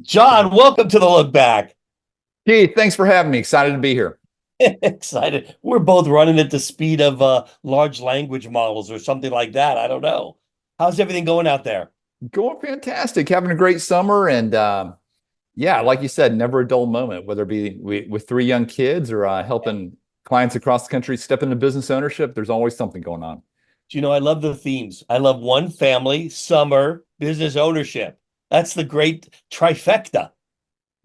John, welcome to the Look Back. Keith, thanks for having me. Excited to be here. Excited. We're both running at the speed of large language models or something like that. I don't know. How's everything going out there? Going fantastic. Having a great summer. And yeah, like you said, never a dull moment, whether it be with three young kids or helping clients across the country step into business ownership. There's always something going on. Do you know, I love the themes. I love one family, summer, business ownership. That's the great trifecta.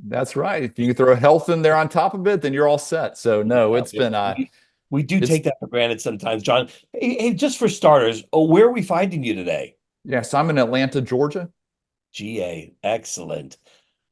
That's right. If you can throw health in there on top of it, then you're all set. So no, Yeah, it's been we do it's take that for granted sometimes, John. Hey, just for starters, where are we finding you today? yes, I'm in Atlanta, Georgia. GA, excellent.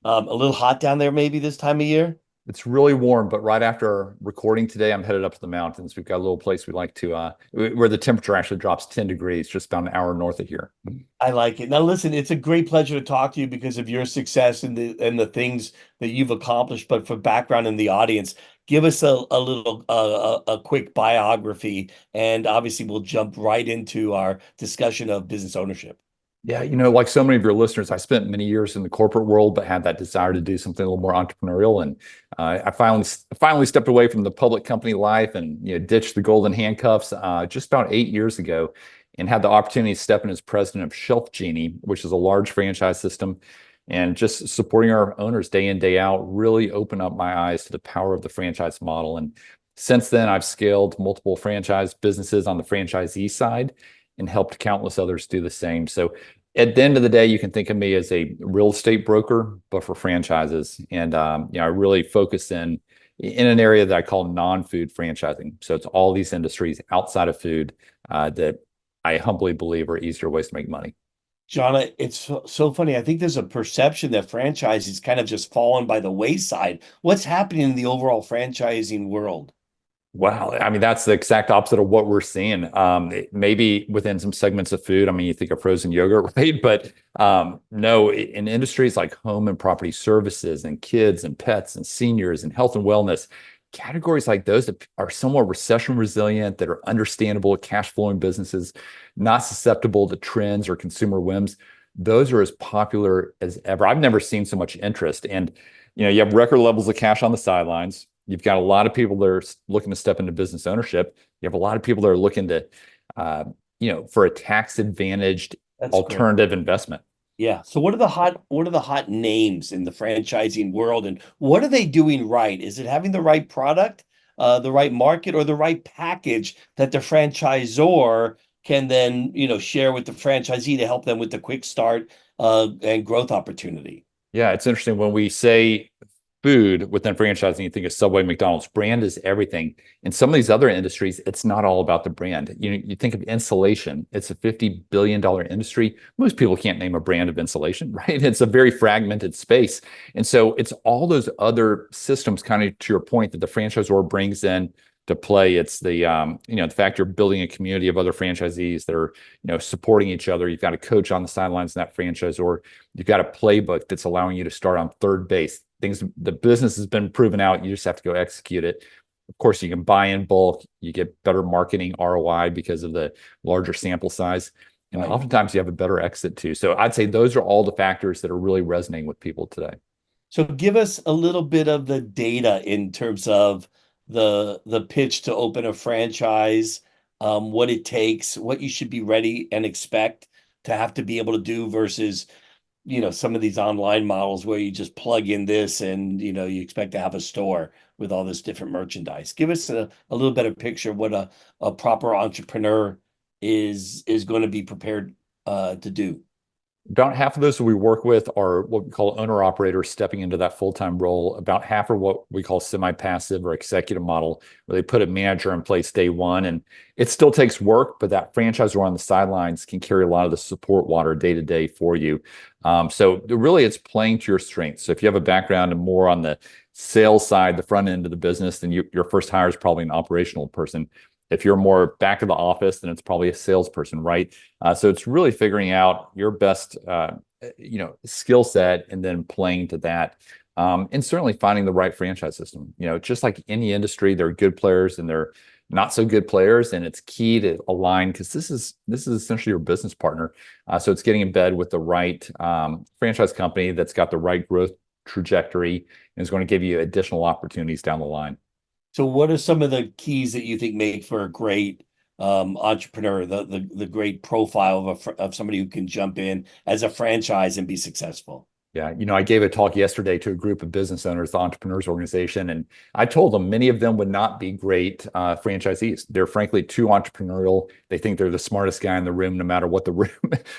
A little hot down there maybe this time of year? It's really warm, but right after recording today, I'm headed up to the mountains. We've got a little place we like to where the temperature actually drops 10 degrees, just about an hour north of here. I like it. Now, listen, it's a great pleasure to talk to you because of your success and the things that you've accomplished. But for background in the audience, give us a little a quick biography, and obviously we'll jump right into our discussion of business ownership. Yeah, like so many of your listeners, I spent many years in the corporate world, but had that desire to do something a little more entrepreneurial. And I finally stepped away from the public company life and ditched the golden handcuffs just about 8 years ago, and had the opportunity to step in as president of Shelf Genie, which is a large franchise system, and just supporting our owners day in day out really opened up my eyes to the power of the franchise model. And since then, I've scaled multiple franchise businesses on the franchisee side and helped countless others do the same. So at the end of the day, you can think of me as a real estate broker, but for franchises. And I really focus in an area that I call non-food franchising. So it's all these industries outside of food that I humbly believe are easier ways to make money. John, it's so funny. I think there's a perception that franchises kind of just fallen by the wayside. What's happening in the overall franchising world? Wow. I mean, that's the exact opposite of what we're seeing. Maybe within some segments of food, I mean, you think of frozen yogurt, right? But no, in industries like home and property services and kids and pets and seniors and health and wellness, categories like those that are somewhat recession resilient, that are understandable, cash flowing businesses, not susceptible to trends or consumer whims, those are as popular as ever. I've never seen so much interest. And, you have record levels of cash on the sidelines. You've got a lot of people that are looking to step into business ownership. You have a lot of people that are looking to, for a tax advantaged That's great. alternative investment. Yeah. So what are the hot names in the franchising world and what are they doing right? Is it having the right product, the right market, or the right package that the franchisor can then, share with the franchisee to help them with the quick start and growth opportunity? Yeah, it's interesting when we say food within franchising, you think of Subway, McDonald's. Brand is everything. In some of these other industries, it's not all about the brand. You think of insulation, it's a $50 billion industry. Most people can't name a brand of insulation, right? It's a very fragmented space. And so it's all those other systems, kind of to your point, that the franchisor brings in to play. It's the fact you're building a community of other franchisees that are, supporting each other. You've got a coach on the sidelines in that franchisor. You've got a playbook that's allowing you to start on third base. Things, the business has been proven out. You just have to go execute it. Of course, you can buy in bulk. You get better marketing ROI because of the larger sample size. And Right. oftentimes you have a better exit too. So I'd say those are all the factors that are really resonating with people today. So give us a little bit of the data in terms of the pitch to open a franchise, what it takes, what you should be ready and expect to have to be able to do versus, some of these online models where you just plug in this and you expect to have a store with all this different merchandise. Give us a little better picture of what a proper entrepreneur is going to be prepared to do. About half of those that we work with are what we call owner operators stepping into that full-time role. About half are what we call semi-passive or executive model, where they put a manager in place day one. And it still takes work, but that franchisor on the sidelines can carry a lot of the support water day to day for you. So really it's playing to your strengths. So if you have a background and more on the sales side, the front end of the business, then your first hire is probably an operational person. If you're more back of the office, then it's probably a salesperson, right? So it's really figuring out your best, skill set and then playing to that. And certainly finding the right franchise system. Just like any industry, there are good players and there are not so good players, and it's key to align because this is essentially your business partner. So it's getting in bed with the right franchise company that's got the right growth trajectory and is going to give you additional opportunities down the line. So what are some of the keys that you think make for a great entrepreneur, the great profile of somebody who can jump in as a franchise and be successful? Yeah, I gave a talk yesterday to a group of business owners, the Entrepreneurs Organization, and I told them many of them would not be great franchisees. They're frankly too entrepreneurial. They think they're the smartest guy in the room, no matter what the room,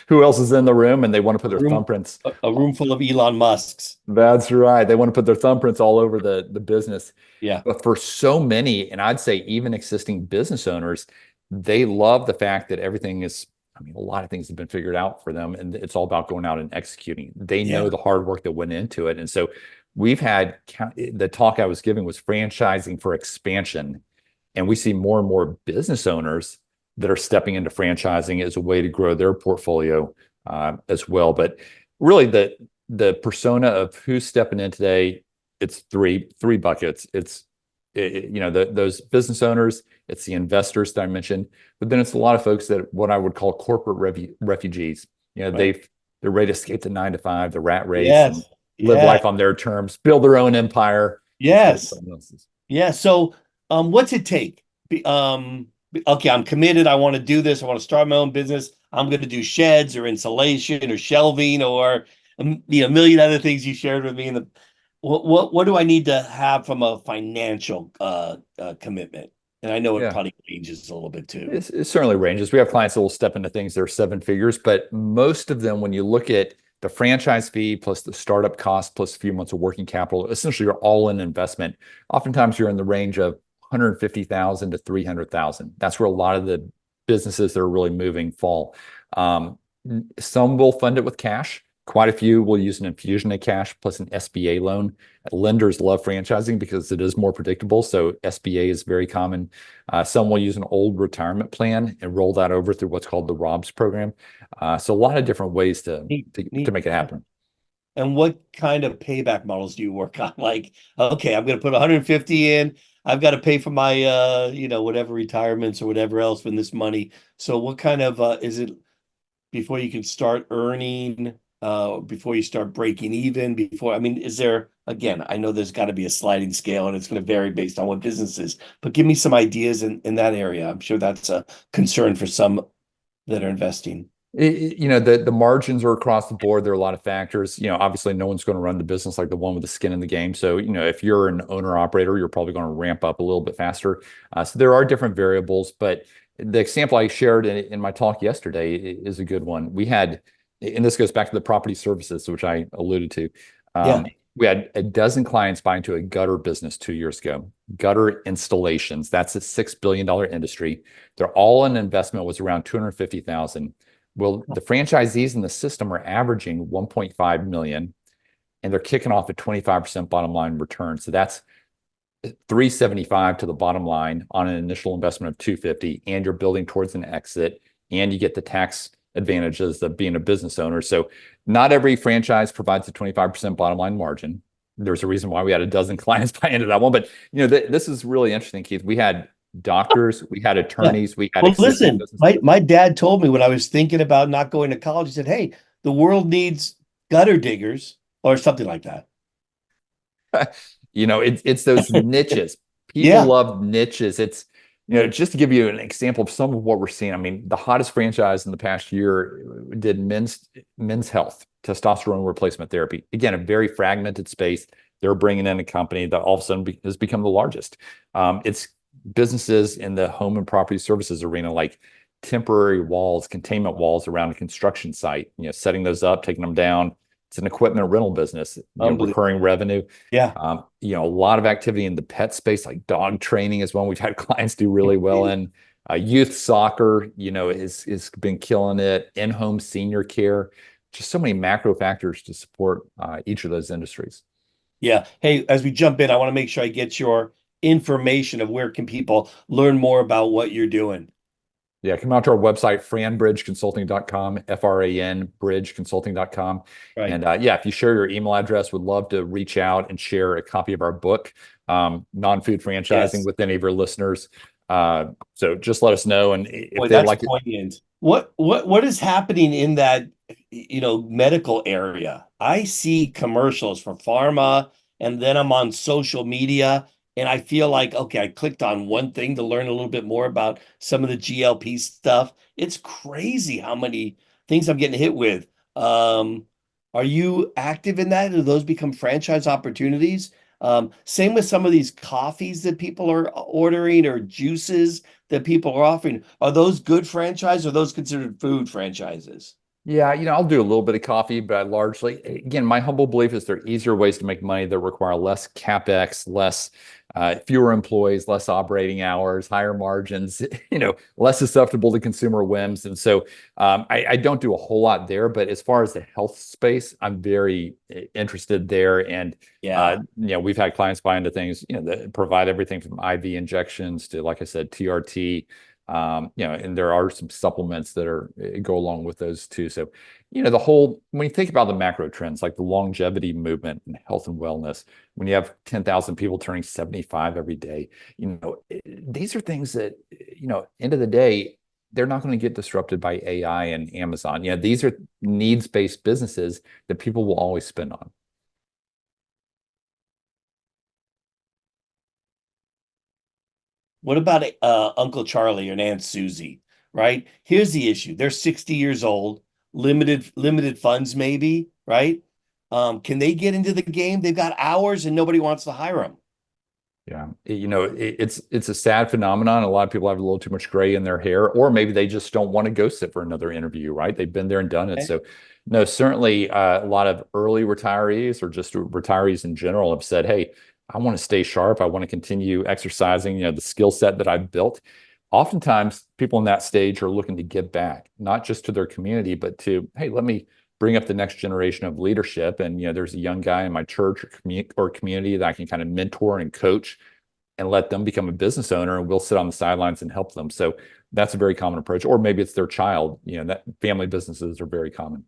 who else is in the room, and they want to put A their room, thumbprints. a room full of Elon Musks. That's right. They want to put their thumbprints all over the business. Yeah. But for so many, and I'd say even existing business owners, they love the fact that everything is, I mean, a lot of things have been figured out for them, and it's all about going out and executing. They know Yeah. the hard work that went into it. And so we've had the talk I was giving was franchising for expansion. And we see more and more business owners that are stepping into franchising as a way to grow their portfolio as well. But really, the persona of who's stepping in today, it's three buckets. It's those business owners, it's the investors that I mentioned, but then it's a lot of folks that what I would call corporate refugees. Right. They're ready to escape the 9 to 5, the rat race, and Yes. live Yeah. life on their terms, build their own empire instead of Yes. someone else's. Yeah. So, what's it take? Okay, I'm committed. I want to do this. I want to start my own business. I'm going to do sheds or insulation or shelving or a million other things you shared with me. What do I need to have from a financial commitment? And I know it Yeah. probably ranges a little bit too. It certainly ranges. We have clients that will step into things that are 7 figures, but most of them, when you look at the franchise fee plus the startup cost plus a few months of working capital, essentially your all-in investment, oftentimes you're in the range of 150,000 to 300,000. That's where a lot of the businesses that are really moving fall. Some will fund it with cash. Quite a few will use an infusion of cash plus an SBA loan. Lenders love franchising because it is more predictable. So SBA is very common. Some will use an old retirement plan and roll that over through what's called the ROBS program. So a lot of different ways to Neat. make it happen. And what kind of payback models do you work on? Like, okay, I'm going to put 150 in. I've got to pay for my, whatever retirements or whatever else with this money. So what kind of, is it before you can start earning, before you start breaking even, I mean, is there, again, I know there's got to be a sliding scale and it's going to vary based on what business is, but give me some ideas in that area. I'm sure that's a concern for some that are investing. The margins are across the board. There are a lot of factors. Obviously, no one's going to run the business like the one with the skin in the game. So, if you're an owner operator, you're probably going to ramp up a little bit faster. So there are different variables, but the example I shared in my talk yesterday is a good one. We had, and this goes back to the property services, which I alluded to. Yeah. We had a dozen clients buy into a gutter business 2 years ago. Gutter installations. That's a $6 billion industry. Their all-in investment was around 250,000. Well, the franchisees in the system are averaging 1.5 million, and they're kicking off at 25% bottom line return. So that's 375 to the bottom line on an initial investment of 250, and you're building towards an exit, and you get the tax advantages of being a business owner. So not every franchise provides a 25% bottom line margin. There's a reason why we had a dozen clients buy into that one. But this is really interesting, Keith. We had doctors, we had Yeah. attorneys, we had Well, existing listen, businesses. my dad told me when I was thinking about not going to college, he said, "Hey, the world needs gutter diggers or something like that." It's those niches. People Yeah, love niches. It's, just to give you an example of some of what we're seeing. I mean, the hottest franchise in the past year did men's health, testosterone replacement therapy. Again, a very fragmented space. They're bringing in a company that all of a sudden has become the largest. It's businesses in the home and property services arena, like temporary walls, containment walls around a construction site, setting those up, taking them down. It's an equipment rental business, unbelievable. recurring revenue. Yeah. A lot of activity in the pet space, like dog training is one we've had clients do really well in. Youth soccer, is been killing it. In-home senior care, just so many macro factors to support each of those industries. Yeah. Hey, as we jump in, I want to make sure I get your information of where can people learn more about what you're doing. Yeah, come out to our website, franbridgeconsulting.com, FRAN, bridgeconsulting.com. Right. And yeah, if you share your email address, would love to reach out and share a copy of our book, Non-Food Franchising, Yes. with any of your listeners. So just let us know. And if Boy, they would that's like to, poignant. What is happening in that, medical area? I see commercials for pharma, and then I'm on social media, and I feel like, okay, I clicked on one thing to learn a little bit more about some of the GLP stuff. It's crazy how many things I'm getting hit with. Um, are you active in that? Do those become franchise opportunities? Same with some of these coffees that people are ordering or juices that people are offering. Are those good franchise or are those considered food franchises? yeah, I'll do a little bit of coffee, but I largely, again, my humble belief is there are easier ways to make money that require less capex, fewer employees, less operating hours, higher margins, less susceptible to consumer whims. And so I don't do a whole lot there, but as far as the health space, I'm very interested there. And Yeah. we've had clients buy into things, that provide everything from IV injections to, like I said, TRT. And there are some supplements that go along with those too. So, when you think about the macro trends, like the longevity movement and health and wellness, when you have 10,000 people turning 75 every day, these are things that, end of the day, they're not going to get disrupted by AI and Amazon. These are needs-based businesses that people will always spend on. What about Uncle Charlie and Aunt Susie, right? Here's the issue. They're 60 years old, limited funds maybe, right? Can they get into the game? They've got hours and nobody wants to hire them. Yeah, it's a sad phenomenon. A lot of people have a little too much gray in their hair, or maybe they just don't want to go sit for another interview, right? They've been there and done it. Okay. So, no, certainly a lot of early retirees or just retirees in general have said, "Hey, I want to stay sharp. I want to continue exercising, the skill set that I've built." Oftentimes, people in that stage are looking to give back, not just to their community, but to, hey, let me bring up the next generation of leadership. And there's a young guy in my church or community that I can kind of mentor and coach and let them become a business owner, and we'll sit on the sidelines and help them. So that's a very common approach. Or maybe it's their child. That family businesses are very common.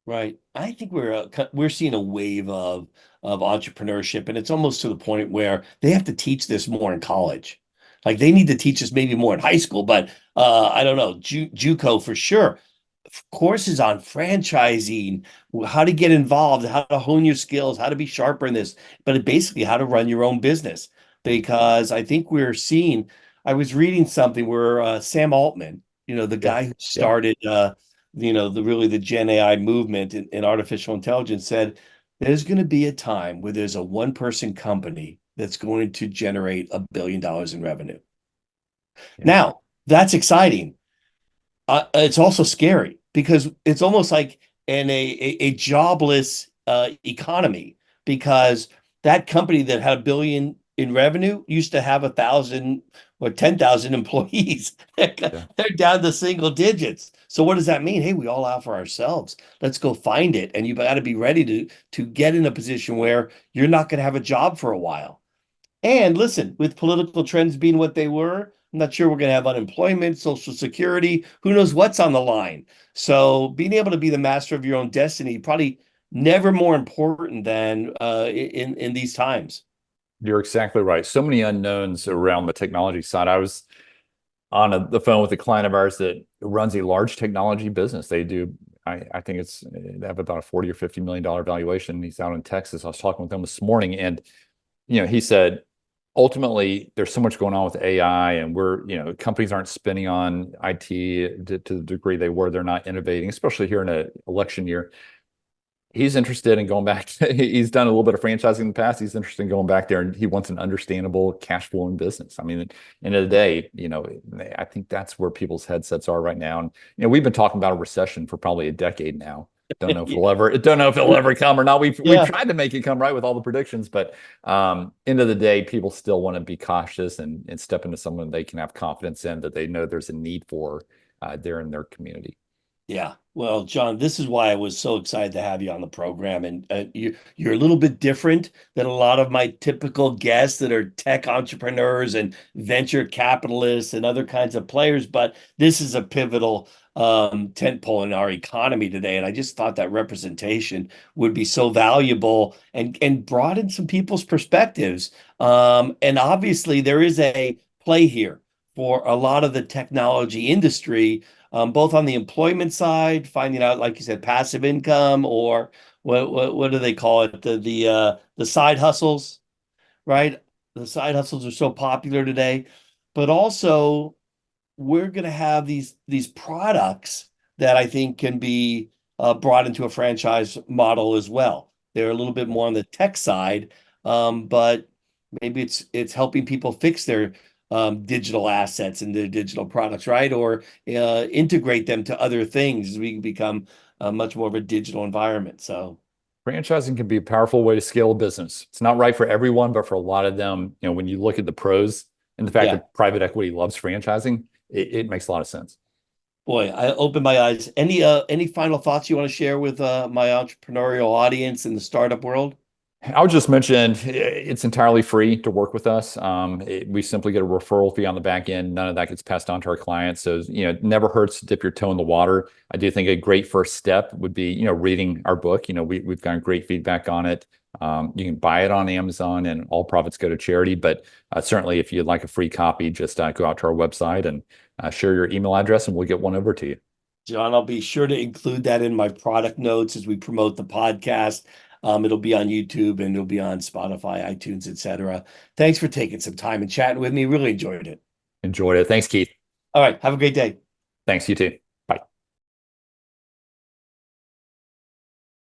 Right. I think we're seeing a wave of entrepreneurship, and it's almost to the point where they have to teach this more in college. Like they need to teach us maybe more in high school, but I don't know, JUCO for sure. Courses on franchising, how to get involved, how to hone your skills, how to be sharper in this, but basically how to run your own business. Because I think we're seeing, I was reading something where Sam Altman, the Yeah. guy who Yeah. started, the Gen AI movement in artificial intelligence said, there's going to be a time where there's a one-person company that's going to generate $1 billion in revenue. Yeah. Now, that's exciting. It's also scary because it's almost like a jobless economy because that company that had 1 billion in revenue used to have 1,000 or 10,000 employees. Yeah. They're down to single digits. So what does that mean? Hey, we all out for ourselves. Let's go find it. And you got to be ready to get in a position where you're not going to have a job for a while. And listen, with political trends being what they were, I'm not sure we're going to have unemployment, Social Security, who knows what's on the line. So being able to be the master of your own destiny, probably never more important than in these times. You're exactly right. So many unknowns around the technology side. I was on the phone with a client of ours that runs a large technology business. I think they have about a 40 or $50 million valuation. He's out in Texas. I was talking with him this morning, and he said, ultimately, there's so much going on with AI, and companies aren't spending on IT to the degree they were. They're not innovating, especially here in an election year. He's interested in going back. He's done a little bit of franchising in the past. He's interested in going back there, and he wants an understandable cash flowing business. I mean, at the end of the day, I think that's where people's headsets are right now. And we've been talking about a recession for probably a decade now. Don't know if it'll ever come or not. We've Yeah. tried to make it come right with all the predictions, but end of the day, people still want to be cautious and step into someone they can have confidence in, that they know there's a need for there in their community. Yeah. Well, John, this is why I was so excited to have you on the program. And you're a little bit different than a lot of my typical guests that are tech entrepreneurs and venture capitalists and other kinds of players. But this is a pivotal tentpole in our economy today. And I just thought that representation would be so valuable and broaden some people's perspectives. And obviously, there is a play here for a lot of the technology industry, both on the employment side, finding out, like you said, passive income, or what do they call it? The side hustles, right? The side hustles are so popular today, but also we're going to have these products that I think can be brought into a franchise model as well. They're a little bit more on the tech side, but maybe it's helping people fix their digital assets and their digital products, right? Or integrate them to other things as we become much more of a digital environment. So, Franchising can be a powerful way to scale a business. It's not right for everyone, but for a lot of them, when you look at the pros and the fact yeah, that private equity loves franchising, it makes a lot of sense. boy, I opened my eyes. Any final thoughts you want to share with my entrepreneurial audience in the startup world? I would just mention it's entirely free to work with us. We simply get a referral fee on the back end. None of that gets passed on to our clients. So, it never hurts to dip your toe in the water. I do think a great first step would be, reading our book. We've gotten great feedback on it. You can buy it on Amazon and all profits go to charity. But certainly, if you'd like a free copy, just go out to our website and share your email address and we'll get one over to you. John, I'll be sure to include that in my product notes as we promote the podcast. It'll be on YouTube and it'll be on Spotify, iTunes, etc. Thanks for taking some time and chatting with me. Really enjoyed it. Enjoyed it. Thanks, Keith. All right. Have a great day. Thanks, you too.